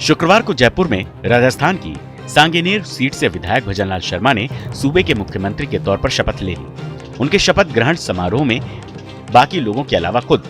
शुक्रवार को जयपुर में राजस्थान की सांगेनेर सीट से विधायक भजनलाल शर्मा ने सूबे के मुख्यमंत्री के तौर पर शपथ ले ली। उनके शपथ ग्रहण समारोह में बाकी लोगों के अलावा खुद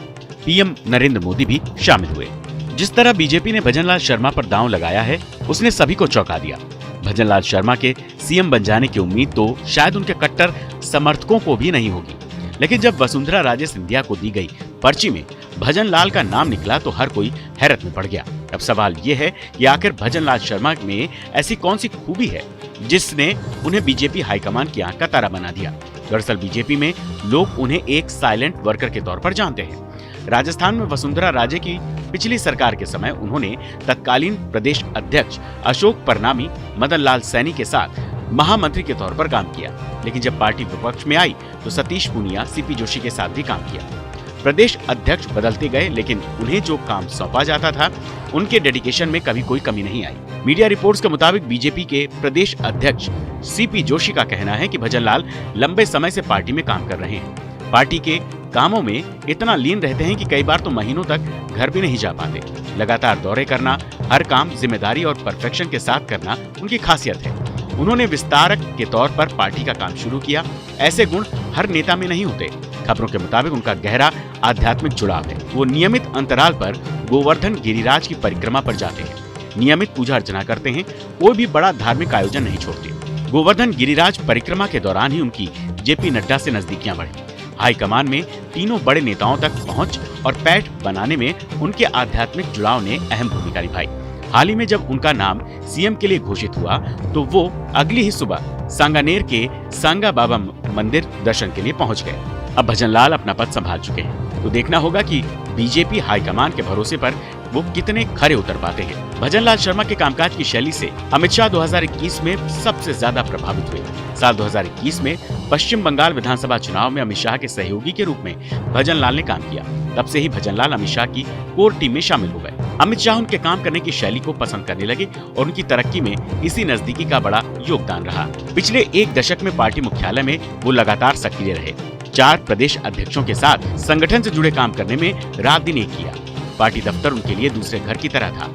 पीएम नरेंद्र मोदी भी शामिल हुए। जिस तरह बीजेपी ने भजनलाल शर्मा पर दांव लगाया है, उसने सभी को चौंका दिया। भजनलाल शर्मा के सीएम बन जाने की उम्मीद तो शायद उनके कट्टर समर्थकों को भी नहीं होगी, लेकिन जब वसुंधरा राजे सिंधिया को दी गई पर्ची में भजनलाल का नाम निकला तो हर कोई हैरत में पड़ गया। अब सवाल ये है कि आखिर भजनलाल शर्मा में ऐसी कौन सी खूबी है जिसने उन्हें बीजेपी हाईकमान की आंख का तारा बना दिया। दरअसल बीजेपी में लोग उन्हें एक साइलेंट वर्कर के तौर पर जानते हैं। राजस्थान में वसुंधरा राजे की पिछली सरकार के समय उन्होंने तत्कालीन प्रदेश अध्यक्ष अशोक परनामी मदन लाल सैनी के साथ महामंत्री के तौर पर काम किया, लेकिन जब पार्टी विपक्ष में आई तो सतीश पूनिया, सीपी जोशी के साथ भी काम किया। प्रदेश अध्यक्ष बदलते गए, लेकिन उन्हें जो काम सौंपा जाता था उनके डेडिकेशन में कभी कोई कमी नहीं आई। मीडिया रिपोर्ट्स के मुताबिक बीजेपी के प्रदेश अध्यक्ष सीपी जोशी का कहना है कि भजनलाल लंबे समय से पार्टी में काम कर रहे हैं। पार्टी के कामों में इतना लीन रहते हैं कि कई बार तो महीनों तक घर भी नहीं जा पाते। लगातार दौरे करना, हर काम जिम्मेदारी और परफेक्शन के साथ करना उनकी खासियत है। उन्होंने विस्तारक के तौर पर पार्टी का काम शुरू किया। ऐसे गुण हर नेता में नहीं होते। खबरों के मुताबिक उनका गहरा आध्यात्मिक जुड़ाव है। वो नियमित अंतराल पर गोवर्धन गिरिराज की परिक्रमा पर जाते हैं, नियमित पूजा अर्चना करते हैं, कोई भी बड़ा धार्मिक आयोजन नहीं छोड़ते। गोवर्धन गिरिराज परिक्रमा के दौरान ही उनकी जेपी नड्डा से नजदीकियां बढ़ी। हाईकमान में तीनों बड़े नेताओं तक पहुंच और पैठ बनाने में उनके आध्यात्मिक जुड़ाव ने अहम भूमिका निभाई। हाल ही में जब उनका नाम सीएम के लिए घोषित हुआ तो वो अगली ही सुबह सांगानेर के सांगा बाबा मंदिर दर्शन के लिए पहुंच गए। अब भजनलाल अपना पद संभाल चुके हैं, तो देखना होगा कि बीजेपी हाईकमान के भरोसे पर वो कितने खरे उतर पाते हैं। भजनलाल शर्मा के कामकाज की शैली से अमित शाह 2021 में सबसे ज्यादा प्रभावित हुए। साल 2021 में पश्चिम बंगाल विधानसभा चुनाव में अमित शाह के सहयोगी के रूप में भजनलाल ने काम किया। तब से ही भजनलाल अमित शाह की कोर टीम में शामिल हो गए। अमित शाह उनके काम करने की शैली को पसंद करने लगे और उनकी तरक्की में इसी नजदीकी का बड़ा योगदान रहा। पिछले एक दशक में पार्टी मुख्यालय में वो लगातार सक्रिय रहे। 4 प्रदेश अध्यक्षों के साथ संगठन से जुड़े काम करने में रात दिन एक किया। पार्टी दफ्तर उनके लिए दूसरे घर की तरह था।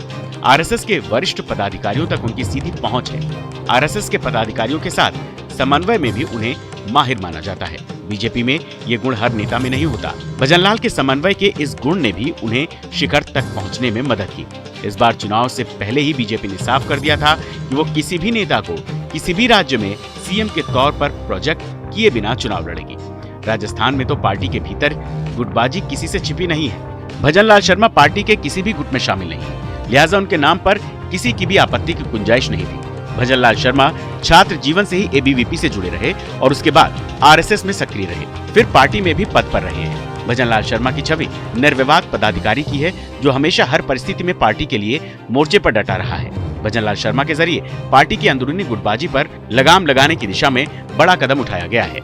आरएसएस के वरिष्ठ पदाधिकारियों तक उनकी सीधी पहुंच है। आरएसएस के पदाधिकारियों के साथ समन्वय में भी उन्हें माहिर माना जाता है। बीजेपी में ये गुण हर नेता में नहीं होता। भजनलाल के समन्वय के इस गुण ने भी उन्हें शिखर तक पहुंचने में मदद की। इस बार चुनाव से पहले ही बीजेपी ने साफ कर दिया था कि वो किसी भी नेता को किसी भी राज्य में सीएम के तौर पर प्रोजेक्ट किए बिना चुनाव लड़ेगी। राजस्थान में तो पार्टी के भीतर गुटबाजी किसी से छिपी नहीं है। भजनलाल शर्मा पार्टी के किसी भी गुट में शामिल नहीं, लिहाजा उनके नाम पर किसी की भी आपत्ति की गुंजाइश नहीं थी। भजनलाल शर्मा छात्र जीवन से ही एबीवीपी से जुड़े रहे और उसके बाद आरएसएस में सक्रिय रहे, फिर पार्टी में भी पद पर रहे हैं। भजनलाल शर्मा की छवि निर्विवाद पदाधिकारी की है, जो हमेशा हर परिस्थिति में पार्टी के लिए मोर्चे पर डटा रहा है। भजनलाल शर्मा के जरिए पार्टी की अंदरूनी गुटबाजी पर लगाम लगाने की दिशा में बड़ा कदम उठाया गया है।